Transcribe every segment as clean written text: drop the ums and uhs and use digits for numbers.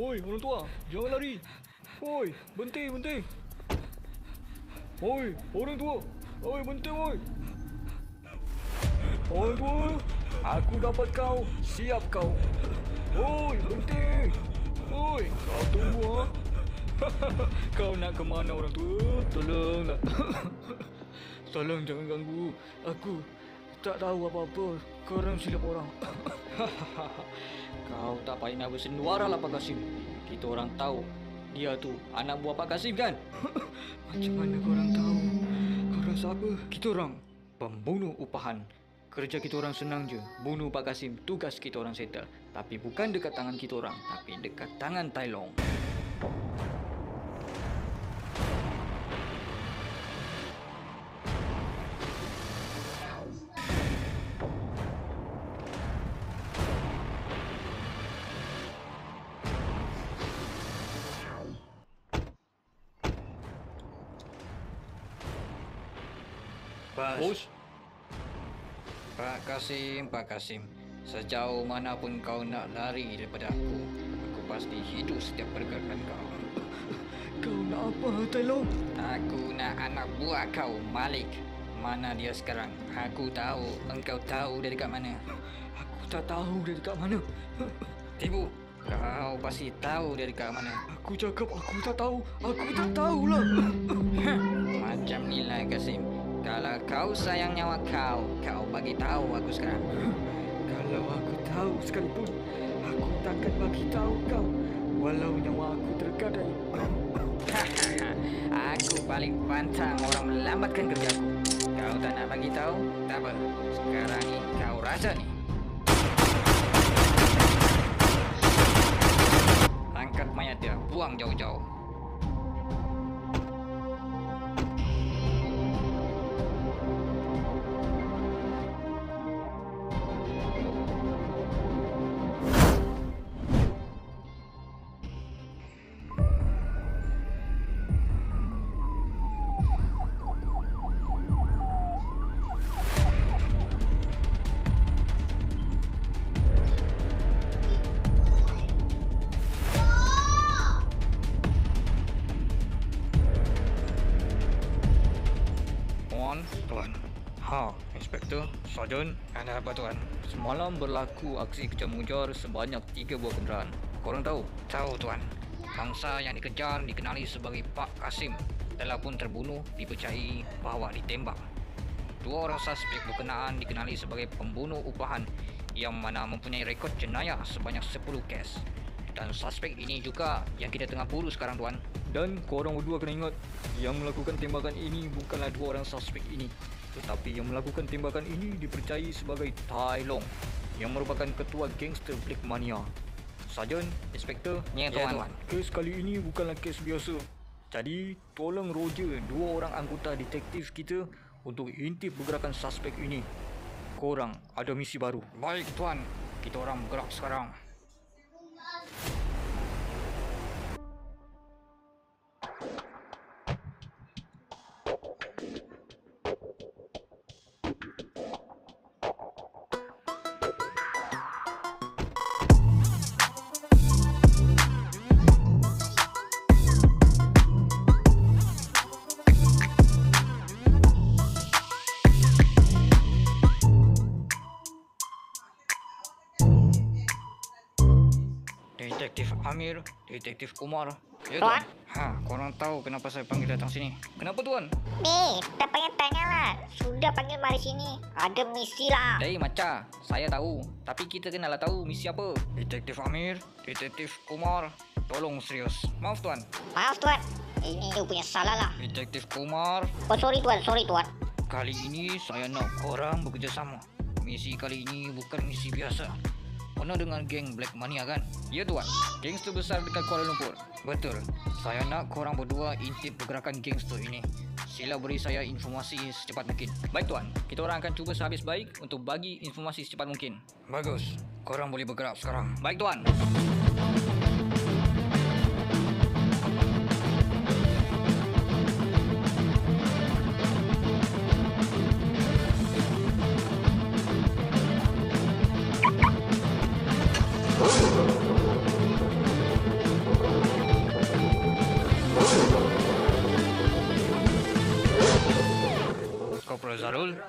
Oi, orang tua, jangan lari. Oi, berhenti. Oi, orang tua. Oi, berhenti, oi. Orang tua, aku dapat kau. Siap kau. Oi, berhenti. Oi, kau tunggu, ha? Kau nak ke mana, orang tua? Tolonglah. Tolong jangan ganggu. Aku tak tahu apa-apa. Korang silap orang. Kau tak payah nak bersenduara lah Pak Kasim. Kita orang tahu dia tu anak buah Pak Kasim kan? Macam mana korang tahu? Korang siapa? Kita orang pembunuh upahan. Kerja kita orang senang je. Bunuh Pak Kasim, tugas kita orang settle. Tapi bukan dekat tangan kita orang, tapi dekat tangan Tai Long. Bos. Pak Kasim, sejauh mana pun kau nak lari daripada aku pasti hidup setiap pergerakan kau. Kau nak apa, Tai Long? Aku nak anak buah kau, Malik. Mana dia sekarang? Aku tahu, engkau tahu dari kat mana. Aku tak tahu dari kat mana. Tibu, kau pasti tahu dari kat mana. Aku cakap aku tak tahu. Aku tak tahulah. Macam ni lah Kasim. Kalau kau sayang nyawa kau bagi tahu aku sekarang. Kalau aku tahu sekalipun, aku takkan bagi tahu kau. Walau nyawa aku tergadai. Aku paling pantang orang melambatkan kerjaku. Kau tak nak bagi tahu? Tak apa. Sekarang ni kau rasa ni. Angkat mayat dia, buang jauh-jauh. Tuan. Inspektor, Sarjan, ada apa tuan? Semalam berlaku aksi kejar mengejar sebanyak 3 buah kenderaan. Korang tahu? Tahu tuan. Bangsa yang dikejar dikenali sebagai Pak Kasim telah pun terbunuh, dipercayai bahawa ditembak. 2 orang suspek berkenaan dikenali sebagai pembunuh upahan yang mana mempunyai rekod jenayah sebanyak 10 kes. Dan suspek ini juga yang kita tengah buru sekarang tuan. Dan korang berdua kena ingat, yang melakukan tembakan ini bukanlah 2 orang suspek ini, tetapi yang melakukan tembakan ini dipercayai sebagai Tai Long, yang merupakan ketua gangster Black Mania. Sarjan, Inspektor, Ya, tuan. Kes kali ini bukanlah kes biasa. Jadi, tolong Roger 2 orang anggota detektif kita untuk intip pergerakan suspek ini. Korang ada misi baru. Baik tuan, kita orang bergerak sekarang. Detektif Amir, Detektif Umar. Ya Tuan? Korang tahu kenapa saya panggil datang sini? Kenapa tuan? Ni, tak payah tanya lah. Sudah panggil mari sini. Ada misi lah. Maca, saya tahu. Tapi kita kenalah tahu misi apa. Detektif Amir, Detektif Umar, tolong serius. Maaf tuan. Maaf tuan. Ini you punya salah lah. Detektif Umar, Oh sorry tuan. kali ini saya nak korang bekerjasama. Misi kali ini bukan misi biasa. Penuh dengan geng Black Mania kan? Ya tuan, gangster besar dekat Kuala Lumpur. Betul, saya nak korang berdua intip pergerakan gangster ini. Sila beri saya informasi secepat mungkin. Baik tuan, kita orang akan cuba sehabis baik untuk bagi informasi secepat mungkin. Bagus, korang boleh bergerak sekarang. Baik tuan.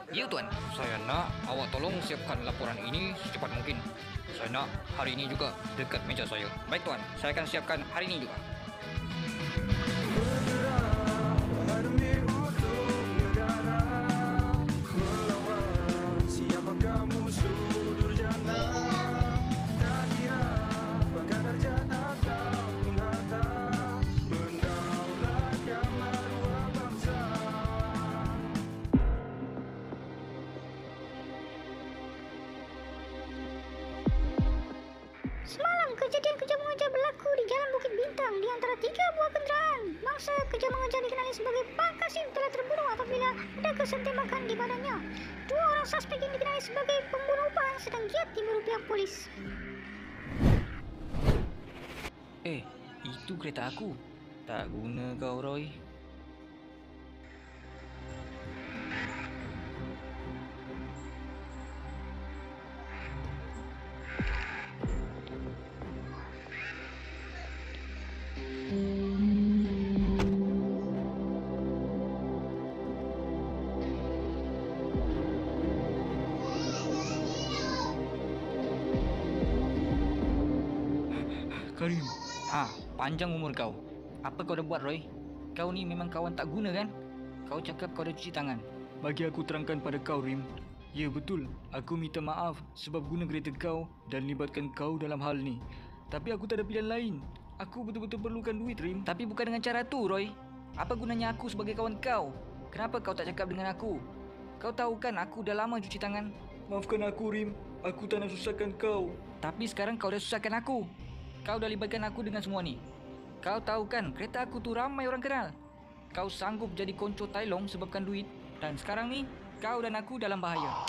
Ya tuan, saya nak awak tolong siapkan laporan ini secepat mungkin. Saya nak hari ini juga dekat meja saya. Baik tuan, saya akan siapkan hari ini juga. Semalam kejadian kejar mengejar berlaku di Jalan Bukit Bintang di antara 3 buah kenderaan. Mangsa kejar mengejar dikenali sebagai Pak Kasim telah terbunuh apabila ada kesan tembakan di badannya. 2 orang suspek yang dikenali sebagai pembunuh upahan sedang giat diburu pihak polis. Itu kereta aku. Tak guna kau, Roy. Karim, Panjang umur kau. Apa kau dah buat, Roy? Kau ni memang kawan tak guna kan? Kau cakap kau dah cuci tangan. bagi aku terangkan pada kau, Rim. Ya betul, aku minta maaf sebab guna kereta kau dan libatkan kau dalam hal ni. Tapi aku tak ada pilihan lain. Aku betul-betul perlukan duit, Rim. Tapi bukan dengan cara tu, Roy. Apa gunanya aku sebagai kawan kau? Kenapa kau tak cakap dengan aku? Kau tahu kan aku dah lama cuci tangan. Maafkan aku, Rim. Aku tak nak susahkan kau. Tapi sekarang kau dah susahkan aku. Kau dah libatkan aku dengan semua ni. Kau tahu kan kereta aku tu ramai orang kenal. Kau sanggup jadi konco Tai Long sebabkan duit. Dan sekarang ni kau dan aku dalam bahaya.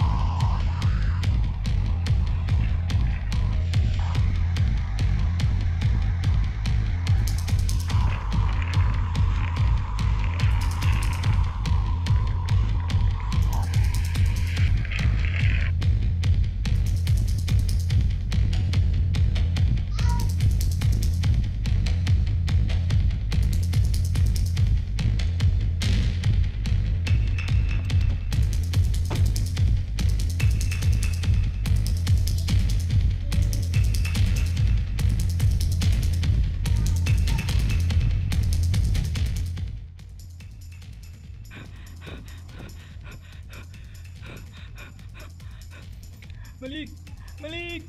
Malik!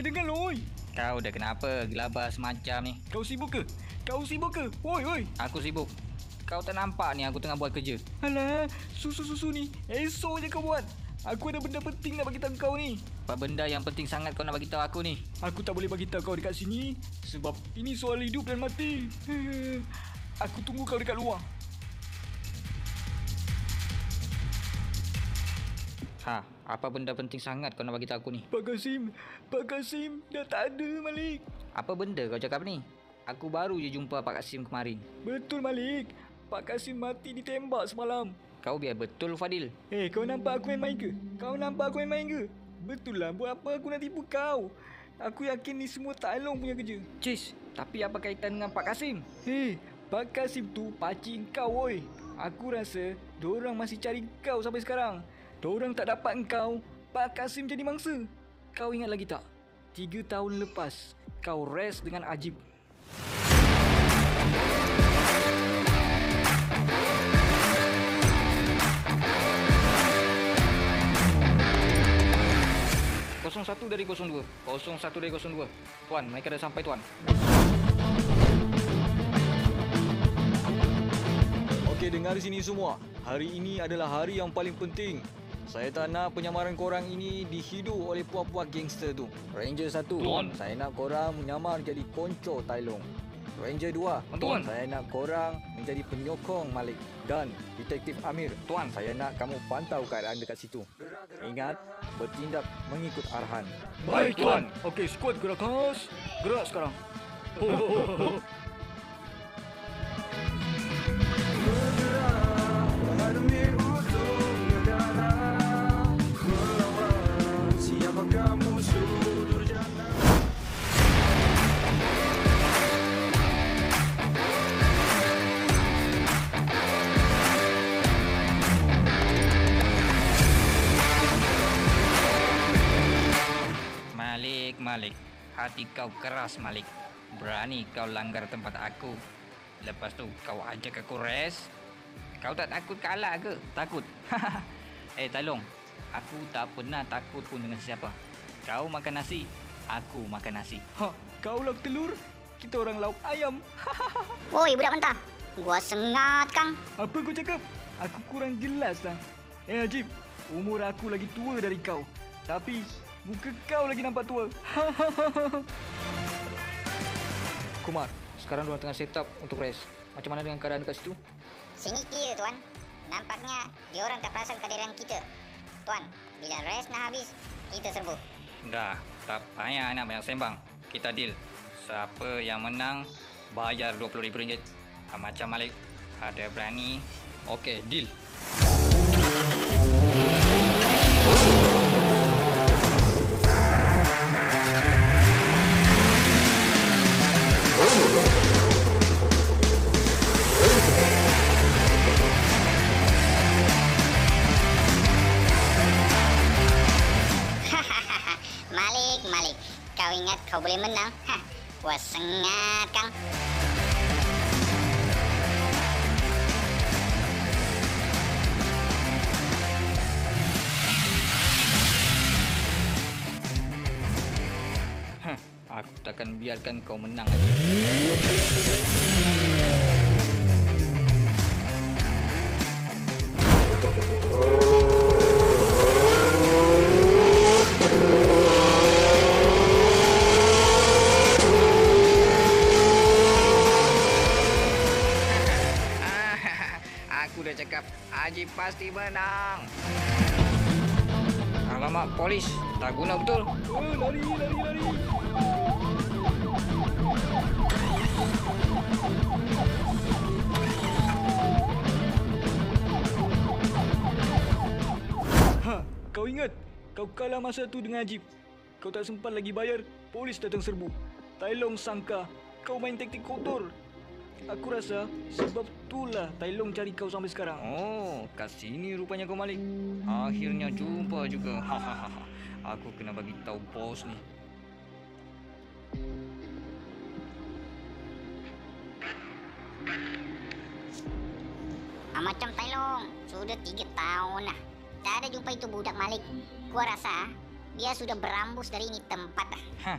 Dengar lo, oi! Kau dah kenapa gelabah semacam ni? Kau sibuk ke? Oi! Aku sibuk. Kau tak nampak ni aku tengah buat kerja. Alah, susu ni. Esok je kau buat. Aku ada benda penting nak bagi tahu kau ni. Apa benda yang penting sangat kau nak bagi tahu aku ni? Aku tak boleh bagi tahu kau dekat sini sebab ini soal hidup dan mati. Aku tunggu kau dekat luar. Apa benda penting sangat kau nak bagi tahu aku ni? Pak Kasim dah tak ada, Malik. Apa benda kau cakap ni? Aku baru je jumpa Pak Kasim kemarin. Betul, Malik. Pak Kasim mati ditembak semalam. Kau biar betul, Fadil. Kau nampak aku main-main ke? Betul lah, buat apa aku nak tipu kau? Aku yakin ni semua Tak Long punya kerja. Cis, tapi apa kaitan dengan Pak Kasim? Pak Kasim tu pakcik kau, oi. Aku rasa dorang masih cari kau sampai sekarang. Dorang tak dapat kau, Pak Kasim jadi mangsa. Kau ingat lagi tak? 3 tahun lepas, kau rest dengan Ajib. Satu dari 02. Tuan, mereka dah sampai, Tuan. Okey, dengar sini semua. Hari ini adalah hari yang paling penting. Saya tak nak penyamaran korang ini dihidu oleh puak-puak gangster tu. Ranger 1, Tuan. saya nak korang menyamar jadi konco Tai Long. Ranger 2, Tuan. saya nak korang menjadi penyokong Malik. Dan Detektif Amir, Tuan. saya nak kamu pantau keadaan dekat situ. Ingat, bertindak mengikut arahan. Baik, Tuan. Okey, squad gerak khas. Gerak sekarang. Malik, hati kau keras Malik. Berani kau langgar tempat aku. Lepas tu kau ajak aku race. Kau tak takut kalah ke? Takut. Tolong. Aku tak pernah takut pun dengan siapa. Kau makan nasi, aku makan nasi. Kau lauk telur, kita orang lauk ayam. Woi, budak mentah. Gua sengat, Kang. Apa kau cakap? Aku kurang jelas lah. Ajib, umur aku lagi tua dari kau. Tapi muka kau lagi nampak tua. Kumar, sekarang diorang tengah set up untuk race. Macam mana dengan keadaan dekat situ? Sini clear, Tuan. Nampaknya diorang tak perasan kehadiran kita. Tuan, bila race nak habis, kita serbu. Dah, tak payah nak banyak sembang. Kita deal. Siapa yang menang, bayar RM20,000. Macam Malik, ada berani. Okey, deal. Malik. Kau ingat kau boleh menang? Gua sengat, Kang. Aku takkan biarkan kau menang. Aku dah cakap, Haji pasti menang. Alamak, polis. Tak guna betul. Lari. Kau ingat? Kau kalah masa tu dengan Ajib. Kau tak sempat lagi bayar, polis datang serbu. Tai Long sangka kau main taktik kotor. Aku rasa sebab itulah Tai Long cari kau sampai sekarang. Oh, kat sini rupanya kau Malik. Akhirnya jumpa juga. Aku kena bagi tahu bos ni. Macam Tai Long, sudah 3 tahun lah. Tak ada jumpa itu budak Malik. Gua rasa dia sudah berambus dari ini tempat lah.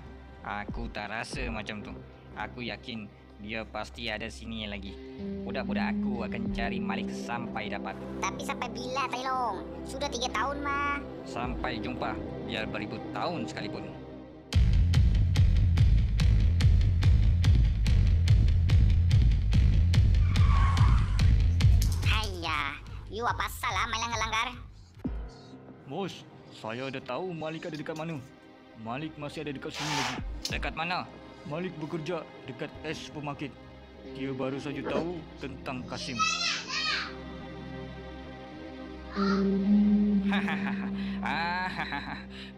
Aku tak rasa macam tu. Aku yakin dia pasti ada sini lagi. Budak-budak aku akan cari Malik sampai dapat. Tapi sampai bila, Tai Long? Sudah 3 tahun mah. Sampai jumpa, biar beribu tahun sekalipun. Hayya, you apa salah main langgar-langgar? Bos, saya dah tahu Malik ada dekat mana. Malik masih ada dekat sini lagi. Dekat mana? Malik bekerja dekat S Supermarket. Dia baru saja tahu tentang Kasim.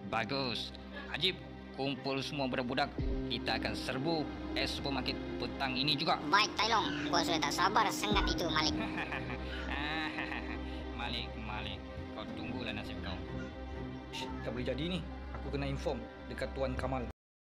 Bagus. Ajib, kumpul semua budak-budak. Kita akan serbu S Supermarket petang ini juga. Baik, Tai Long. Gua sudah tak sabar sengat itu, Malik. Malik, kau tunggulah nasib kau. Tak boleh jadi ni. Aku kena inform dekat Tuan Kamal.